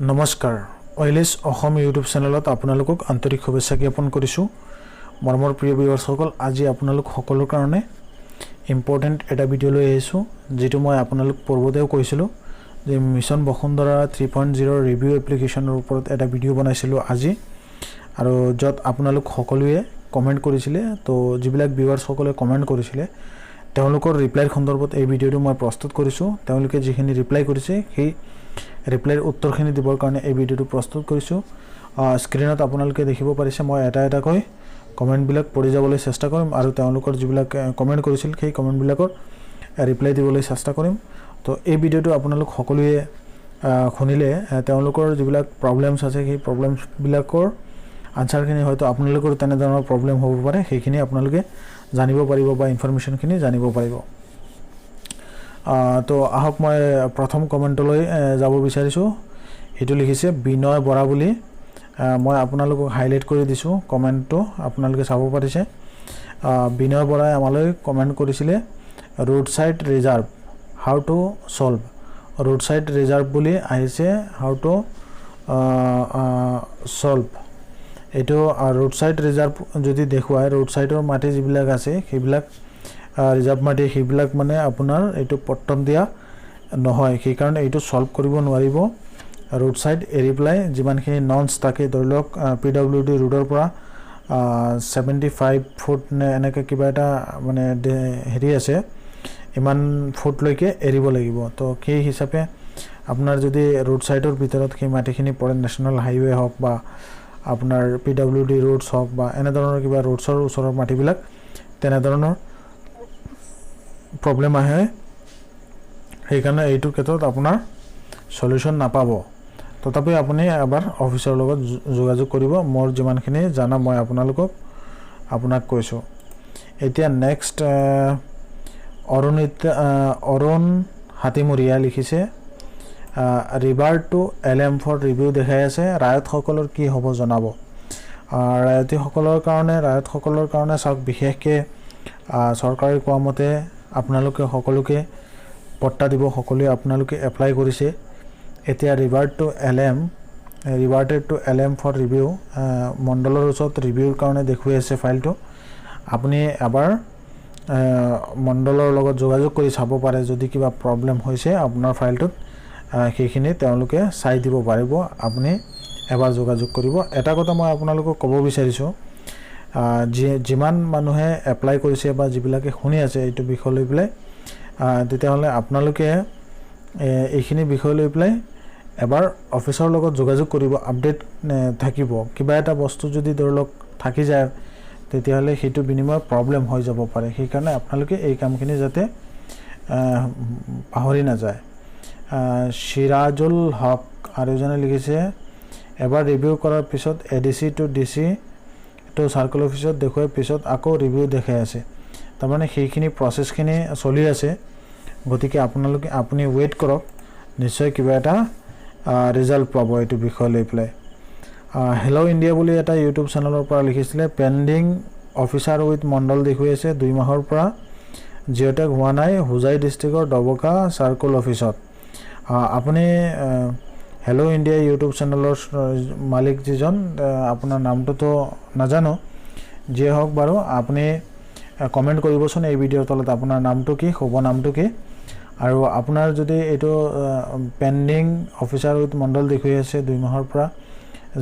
নমস্কাৰ অইলেছ অসম ইউটিউব চেনেলত আপোনালোকক আন্তৰিক শুভেচ্ছা জ্ঞাপন কৰিছোঁ মৰমৰ প্ৰিয় ভিউৱাৰ্ছসকল আজি আপোনালোক সকলৰ কাৰণে ইম্পৰ্টেণ্ট এটা ভিডিঅ' লৈ আহিছোঁ যেটো মই আপোনালোক পূৰ্বতেও কৈছিলোঁ যে মিছন বসুন্ধৰা 3.0 ৰিভিউ এপ্লিকেশ্যনৰ ওপৰত এটা ভিডিঅ' বনাইছিলোঁ আজি আৰু যত আপোনালোক সকলোৱে কমেন্ট কৰিছিলে তো যিবিলাক ভিউৱাৰ্ছসকলে কমেন্ট কৰিছিলে তেওঁলোকৰ ৰিপ্লাইৰ সন্দৰ্ভত এই ভিডিঅ'টো মই প্ৰস্তুত কৰিছোঁ তেওঁলোকে যিখিনি ৰিপ্লাই কৰিছে সেই ৰিপ্লাইৰ উত্তৰখিনি দিবৰ কাৰণে এই ভিডিঅ'টো প্ৰস্তুত কৰিছোঁ স্ক্ৰিনত আপোনালোকে দেখিব পাৰিছে মই এটা কৈ কমেন্টবিলাক পঢ়ি যাবলৈ চেষ্টা কৰিম আৰু তেওঁলোকৰ যিবিলাক কমেন্ট কৰিছিল সেই কমেন্টবিলাকৰ ৰিপ্লাই দিবলৈ চেষ্টা কৰিম তো এই ভিডিঅ'টো আপোনালোক সকলোৱে শুনিলে তেওঁলোকৰ যিবিলাক প্ৰবলেমছ আছে সেই প্ৰবলেমছবিলাকৰ আনসাৰখিনি হয়তো আপোনালোকৰ তেনে ধৰণৰ প্ৰবলেম হ'ব পাৰে সেইখিনি আপোনালোকে জানিব পাৰিব বা ইনফৰমেশনখিনি জানিব পাৰিব তো আহক মই প্ৰথম কমেন্টলৈ যাব বিচাৰিছো এটো লিখিছে বিনয় বৰা বুলি মই আপোনালোকক হাইলাইট কৰি দিছো কমেন্টটো আপোনালোকে চাব পাৰিছে বিনয় বৰাই আমালৈ কমেন্ট কৰিছিলে road side reserve how to solve road side reserve বুলি আহিছে হাউ টু সলভ এটো ৰোড সাইড ৰিজাৰ্ভ যদি দেখুৱায় ৰোড সাইডৰ মাটি যিবিলাক আছে সেইবিলাক ৰিজাৰ্ভ মাটি সেইবিলাক মানে আপোনাৰ এটো পট্টন দিয়া নহয় সেই কাৰণে এটো সলভ কৰিব নোৱাৰিব ৰোড সাইড এৰিপ্লাই যিমানখিনি ননস থাকে ধৰিলক পিডব্লিউডি ৰোডৰ পৰা 75 ফুট নে এনেকৈ কিবা এটা মানে হেৰি আছে ইমান ফুট লৈকে এৰিব লাগিব তো কি হিচাপে আপোনাৰ যদি ৰোড সাইডৰ ভিতৰত কি মাটিখিনি পৰে নেশনাল হাইৱে হওক বা আপোনাৰ পিডব্লিউডি ৰোডস হওক বা এনে ধৰণৰ কিবা ৰোডসৰ ওচৰৰ মাটিবিলাক তেনে ধৰণৰ প্ৰবলেম আহে সেইকাৰণে এইটো ক্ষেত্ৰত আপোনাৰ সলিউশন নাপাব তথাপি আপুনি এবাৰ অফিচৰ লগত যোগাযোগ কৰিব মোৰ যিমানখিনি জানা মই আপোনাক কৈছো এতিয়া নেক্সট অৰুণ হাতিমুৰিয়া লিখিছে revert to LM for review দেখাই আছে ৰায়ত সকলৰ কি হ'ব জনাব ৰায়তি সকলৰ কাৰণে সব বিশেষকে সৰকাৰী কোৱামতে আপোনালোকে সকলোকে পট্টা দিব সকলোৱে আপোনালোকে এপ্লাই কৰিছে এতিয়া ৰিভাৰ্টেড টু এলএম ফৰ ৰিভিউ মণ্ডলৰ ওচৰত ৰিভিউৰ কাৰণে দেখুৱাই আছে ফাইলটো আপুনি এবাৰ মণ্ডলৰ লগত যোগাযোগ কৰি চাব পাৰে যদি কিবা প্ৰবলেম হৈছে আপোনাৰ ফাইলটোত সেইখিনি তেওঁলোকে চাই দিব পাৰিব আপুনি এবাৰ যোগাযোগ কৰিব এটা কথা মই আপোনালোকক ক'ব বিচাৰিছো যিমান মানুহে এপ্লাই কৰিছে বা যিবিলাকে শুনি আছে এইটো বিষয় লৈ পেলাই তেতিয়াহলে আপোনালোকে এইখিনি বিষয় লৈ পেলাই এবাৰ অফিচৰ লগত যোগাযোগ কৰিব আপডেট থাকিব কিবা এটা বস্তু যদি ধৰলক থাকি যায় তেতিয়াহলে হেতু বিনিময় প্ৰবলেম হৈ যাব পাৰে সেই কাৰণে আপোনালোকে এই কামখিনি যাতে পাহৰি না যায় সিৰাজুল হক আৰু জনে লিখিছে এবাৰ ৰিভিউ কৰাৰ পিছত এডিসি টু ডিসি তো সাৰ্কেল অফিসত দেখুৱাই পিছত আকৌ ৰিভিউ দেখাই আছে তাৰমানে সেইখিনি প্ৰসেসখিনি চলি আছে গতিকে আপুনি ওয়েট কৰক নিশ্চয় কিবা এটা ৰিজাল্ট পাব এইটো বিষয় লৈ প্লে হেলো ইণ্ডিয়া বুলি এটা ইউটিউব চেনেলৰ পৰা লিখিছিলে পেন্ডিং অফিচাৰ উইথ মণ্ডল দেখুৱাই আছে 2 মাহৰ পৰা জিঅ'টেক হোৱা নাই হুজাই ডিস্ট্ৰিক্টৰ ডবকা সাৰ্কেল অফিসত আপুনি হেলো ইণ্ডিয়া ইউটিউব চেনেলৰ মালিক যিজন আপোনাৰ নামটো তো নাজানো যে হওক বাৰু আপুনি কমেন্ট কৰিবচোন এই ভিডিঅ'ৰ তলত আপোনাৰ নামটো কি হ'ব নামটো কি আৰু আপোনাৰ যদি এটো পেন্ডিং অফিচাৰ উইথ মণ্ডল দেখুৱাই আছে 2 মাহৰ পৰা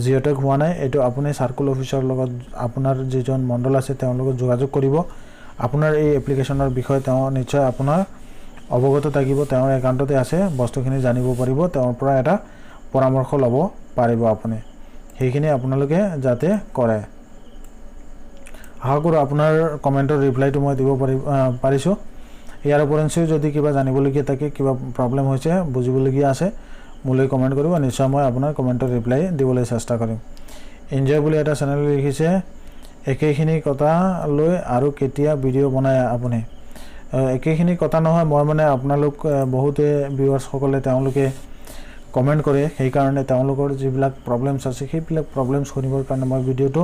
জিঅ'টেক হোৱা নাই এটো আপুনি সাৰ্কেল অফিচৰ লগত আপোনাৰ যিজন মণ্ডল আছে তেওঁৰ লগত যোগাযোগ কৰিব আপোনাৰ এই এপ্লিকেশনৰ বিষয়ে তেওঁ নিশ্চয় আপোনাৰ অৱগত থাকিব তেওঁৰ একাউণ্টতে আছে বস্তুখিনি জানিব পাৰিব তেওঁৰ পৰা এটা পৰামৰ্শ ল'ব পাৰিব আপুনি সেইখিনি আপোনালোকে যাতে কৰে আশা কৰো আপোনাৰ কমেন্টৰ ৰিপ্লাইটো মই দিব পাৰিছো ইয়াৰ ওপৰঞ্চিও যদি কিবা জানিবলগীয়া থাকে কিবা প্ৰবলেম হৈছে বুজিবলগীয়া আছে মোলৈ কমেন্ট কৰিব নিশ্চয় মই আপোনাৰ কমেন্টৰ ৰিপ্লাই দিবলৈ চেষ্টা কৰিম এনজয় বুলি এটা চেনেল লিখিছে একেখিনি কথা লৈ আৰু কেতিয়া ভিডিঅ' বনায় আপুনি একেখিনি কথা নহয় মই মানে আপোনালোক বহুতে ভিউৱাৰ্ছ সকলে তেওঁলোকে কমেন্ট কৰে সেই কাৰণে তেওঁলোকৰ যিবিলাক প্ৰবলেমছ আছে সেইবিলাক প্ৰবলেমছ শুনিবৰ কাৰণে মই ভিডিঅ'টো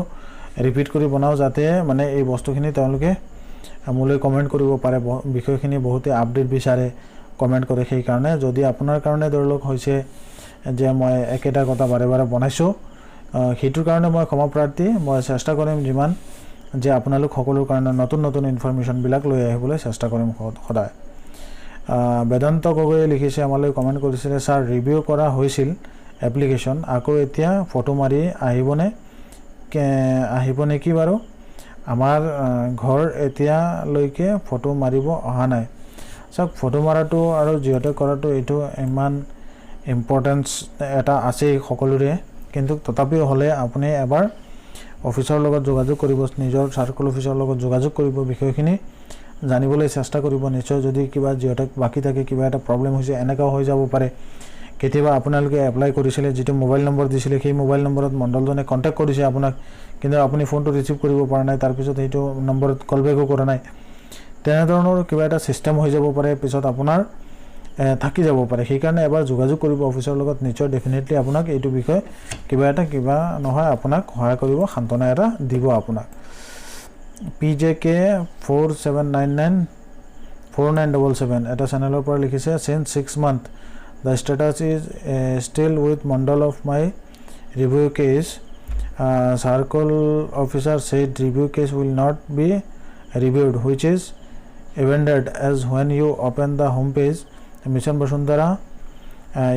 ৰিপিট কৰি বনাও যাতে মানে এই বস্তুখিনি তেওঁলোকে মোলৈ কমেন্ট কৰিব পাৰে বিষয়খিনি বহুতে আপডেট বিচাৰে কমেন্ট কৰে সেই কাৰণে যদি আপোনাৰ কাৰণে ধৰলক হৈছে যে মই একেটা কথা বাৰে বাৰে বনাইছোঁ সেইটোৰ কাৰণে মই ক্ষমা প্ৰাৰ্থী মই চেষ্টা কৰিম যিমান যে আপোনালোক সকলোৰ কাৰণে নতুন নতুন ইনফৰমেশ্যনবিলাক লৈ আহিবলৈ চেষ্টা কৰিম সদায় বেদান্ত গগৈয়ে লিখিছে আমালৈ কমেণ্ট কৰিছিলে ছাৰ ৰিভিউ কৰা হৈছিল এপ্লিকেশ্যন আকৌ এতিয়া ফটো মাৰি আহিব নেকি বাৰু আমাৰ ঘৰ এতিয়ালৈকে ফটো মাৰিব অহা নাই চাওক ফটো মাৰাটো আৰু জিঅ'টেগ কৰাটো এইটো ইমান ইম্পৰ্টেঞ্চ এটা আছেই সকলোৰে কিন্তু তথাপিও হ'লে আপুনি এবাৰ অফিচৰ লগত যোগাযোগ কৰিব নিজৰ চাৰ্কল অফিচৰ লগত যোগাযোগ কৰিব বিষয়খিনি জানিবলৈ চেষ্টা কৰিব নিশ্চয় যদি কিবা জিঅ'টেগ বাকী থাকে কিবা এটা প্ৰব্লেম হৈছে এনেকাও হৈ যাব পাৰে কেতিয়াবা আপোনালোকে এপ্লাই কৰিছিলে যিটো মোবাইল নম্বৰ দিছিলে সেই মোবাইল নম্বৰত মণ্ডলজনে কণ্টেক্ট কৰিছে আপোনাক কিন্তু আপুনি ফোনটো ৰিচিভ কৰিব পৰা নাই তাৰপিছত সেইটো নম্বৰত কল বেকো কৰা নাই তেনেধৰণৰ কিবা এটা ছিষ্টেম হৈ যাব পাৰে পিছত আপোনাৰ থাকি যাব পাৰে সেইকাৰণে এবাৰ যোগাযোগ কৰিব অফিচৰ লগত নিশ্চয় ডেফিনেটলি আপোনাক এইটো বিষয়ে কিবা নহয় আপোনাক সহায় কৰিব সান্তনা এটা দিব আপোনাক PJK 47994977 এটা চেনেলৰ পৰা লিখিছে since 6 months the status is still with Mandal of my review case circle officer said review case will not be reviewed which is evident as when you open the home page Mission Basundhara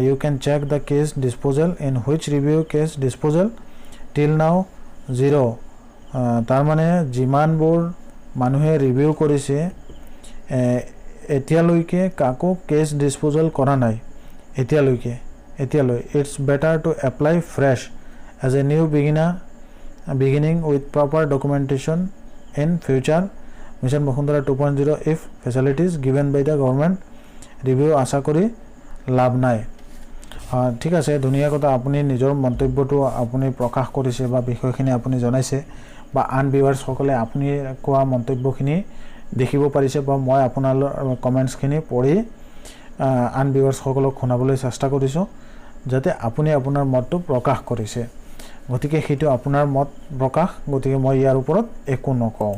you can check the case disposal in which review case disposal till now 0 তাৰ মানে যিমানবোৰ মানুহে review কৰিছে এতিয়ালৈকে কাকো cash disposal কৰা নাই এতিয়ালৈ it's better to apply fresh as a new beginning with proper documentation in future Mission Basundhara 2.0 if facilities given by the government review আশা কৰি লাভ নাই ঠিক আছে ধুনীয়া কথা আপুনি নিজৰ মন্তব্যটো আপুনি প্ৰকাশ কৰিছে বা বিষয়খিনি আপুনি জনাইছে বা আন ভিউৱাৰ্ছ সকলে আপুনি কোৱা মন্তব্যখিনি দেখিব পাৰিছে বা মই আপোনালোকৰ কমেন্টছখিনি পঢ়ি আন ভিউৱাৰ্ছ সকলক শুনাবলৈ চেষ্টা কৰিছোঁ যাতে আপুনি আপোনাৰ মতটো প্ৰকাশ কৰিছে গতিকে সেইটো আপোনাৰ মত প্ৰকাশ গতিকে মই ইয়াৰ ওপৰত একো নকওঁ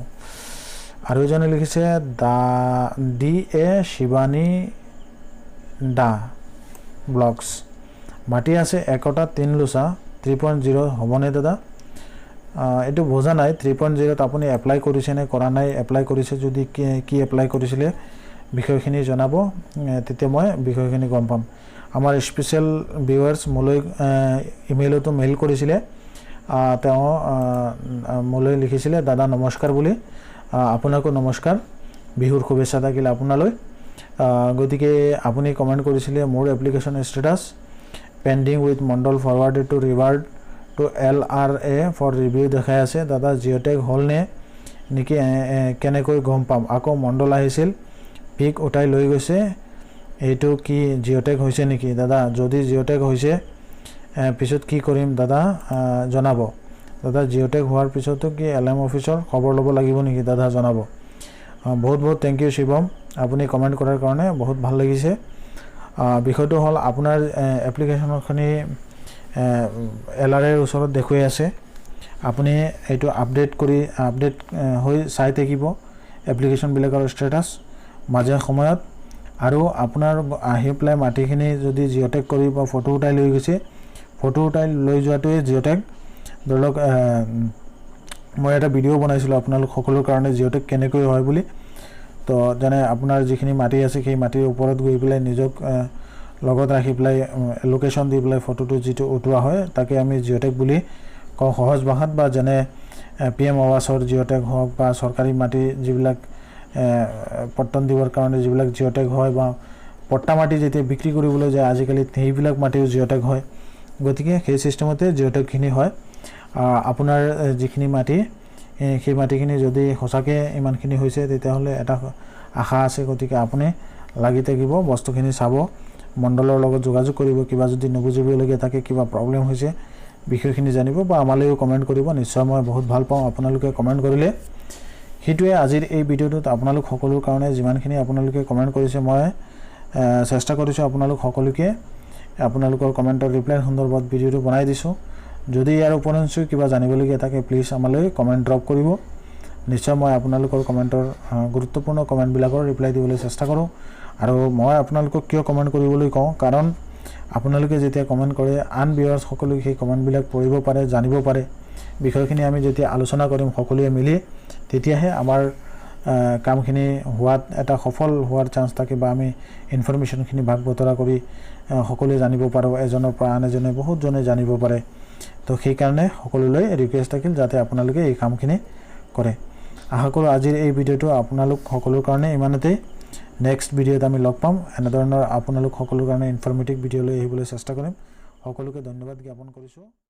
আৰু এজনে লিখিছে DA শিৱানী দা ব্লগছ মাটি আছে একটা 3 লোচা 3.0 হ'বনে দাদা এটো বোঝা নাই 3.0 ত আপুনি এপ্লাই কৰিছে নে কৰা নাই এপ্লাই কৰিছে যদি কি এপ্লাই কৰিছিলে বিষয়খিনি জনাব তেতিয়া মই বিষয়খিনি গম পাম আমাৰ স্পেশাল ভিউৱাৰ্ছ মোলৈ ইমেইলতো মেইল কৰিছিলে তেওঁ মোলৈ লিখিছিলে দাদা নমস্কাৰ বুলি আপোনাকো নমস্কাৰ বিহুৰ শুভেচ্ছা থাকিল আপোনালৈ গতিকে আপুনি কমেন্ট কৰিছিলে মোৰ application status pending with Mandal forwarded to reward to LRA for review দেখাই আছে দাদা জিঅ'টেগ হল নে নেকি কেনেকৈ গম পাম আকৌ মণ্ডল আহিছিল পিক উঠাই লৈ গৈছে এইটো কি জিঅ'টেগ হৈছে নেকি দাদা যদি জিঅ'টেগ হৈছে পিছত কি কৰিম দাদা জনাব দাদা জিঅ'টেগ হোৱাৰ পিছতো কি LM অফিচৰ খবৰ ল'ব লাগিব নেকি দাদা জনাব বহুত বহুত থ্যাংক ইউ শিৱম আপুনি কমেন্ট কৰাৰ কাৰণে বহুত ভাল লাগিছে বিষয়টো হল আপোনাৰ এপ্লিকেশনখনি LRA এৰ ওচৰত দেখুৱাই আছে আপুনি এইটো আপডেট হৈ চাই থাকিব এপ্লিকেশন বিলাকৰ ষ্টেটাস মাজে সময়ত আৰু আপোনাৰ আহি প্লাই মাটিখিনি যদি জিঅ'টেগ কৰি বা ফটো উঠাই লৈ গৈছে ফটো উঠাই লৈ যোৱাটোৱে জিঅ'টেগ ধৰক মই এটা ভিডিও বনাইছিলো আপোনালোক সকলোৰ কাৰণে জিঅ'টেগ কেনেকৈ হয় বুলি তো জানে আপোনাৰ যিখিনি মাটি আছে সেই মাটিৰ ওপৰত গৈ পেলাই নিজক লগত ৰাখি পেলাই লোকেশন দি পেলাই ফটোটো যেটো উঠোৱা হয় তাকে আমি জিঅ'টেগ বুলি কওঁ সহজ ভাষাত বা জানে PM আৱাসৰ জিঅ'টেগ হওক বা সৰকাৰি মাটি যিবিলাক পট্টন দিবৰ কাৰণে যিবিলাক জিঅ'টেগ হয় বা পট্টা মাটি যেতিয়া বিক্ৰী কৰিবলৈ যায় আজিকালি সেইবিলাক মাটিও জিঅ'টেগ হয় গতিকে সেই সিস্টেমতে জিঅ'টেগখিনি হয় আপোনাৰ যিখিনি মাটি সেই মাটিখিনি যদি হসাকে ইমানখিনি হৈছে তেতিয়া হলে এটা আশা আছে গতিকে আপুনি লাগি থাকিব বস্তুখিনি চাব মণ্ডলৰ লগত যোগাযোগ কৰিব কিবা যদি নবুজিবলগীয়া থাকে কিবা প্ৰবলেম হৈছে বিষয়খিনি জানিব বা আমালৈও কমেন্ট কৰিব নিশ্চয় মই বহুত ভাল পাওঁ আপোনালোকে কমেন্ট কৰিলে হিটুৱে আজিৰ এই ভিডিওটোত আপোনালোক সকলোৰ কাৰণে যিমানখিনি আপোনালোকে কমেন্ট কৰিছে মই চেষ্টা কৰিছো আপোনালোক সকলোকে আপোনালোকৰ কমেন্টৰ ৰিপ্লাই সন্দৰ্ভত ভিডিওটো বনাই দিছো যদি ইয়াৰ উপৰঞ্চি কিবা জানিবলগীয়া থাকে প্লিজ আমালৈ কমেন্ট ড্ৰপ কৰিব নিশ্চয় মই আপোনালোকৰ কমেন্টৰ গুৰুত্বপূৰ্ণ কমেন্ট বিলাকৰ ৰিপ্লাই দিবলৈ চেষ্টা কৰো আৰু মই আপোনালোকক কিয় কমেন্ট কৰিবলৈ কওঁ কাৰণ আপোনালোকে যেতিয়া কমেণ্ট কৰে আন ভিউৱাৰ্ছ সকলোৱে সেই কমেণ্টবিলাক পঢ়িব পাৰে জানিব পাৰে বিষয়খিনি আমি যেতিয়া আলোচনা কৰিম সকলোৱে মিলি তেতিয়াহে আমাৰ কামখিনি হোৱাত এটা সফল হোৱাৰ চান্স থাকে বা আমি ইনফৰমেশ্যনখিনি ভাগ বতৰা কৰি সকলোৱে জানিব পাৰোঁ এজনৰ পৰা আন এজনে বহুতজনে জানিব পাৰে তো সেই কাৰণে সকলোলৈ ৰিকুৱেষ্ট থাকিল যাতে আপোনালোকে এই কামখিনি কৰে আশা কৰোঁ আজিৰ এই ভিডিঅ'টো আপোনালোক সকলোৰ কাৰণে ইমানতেই নেক্সট ভিডিঅ'ত আমি লগ পাম এনেধৰণৰ আপোনালোক সকলোৰ কাৰণে ইনফৰমেটিভ ভিডিঅ' লৈ আহিবলৈ চেষ্টা কৰিম সকলোকে ধন্যবাদ জ্ঞাপন কৰিছোঁ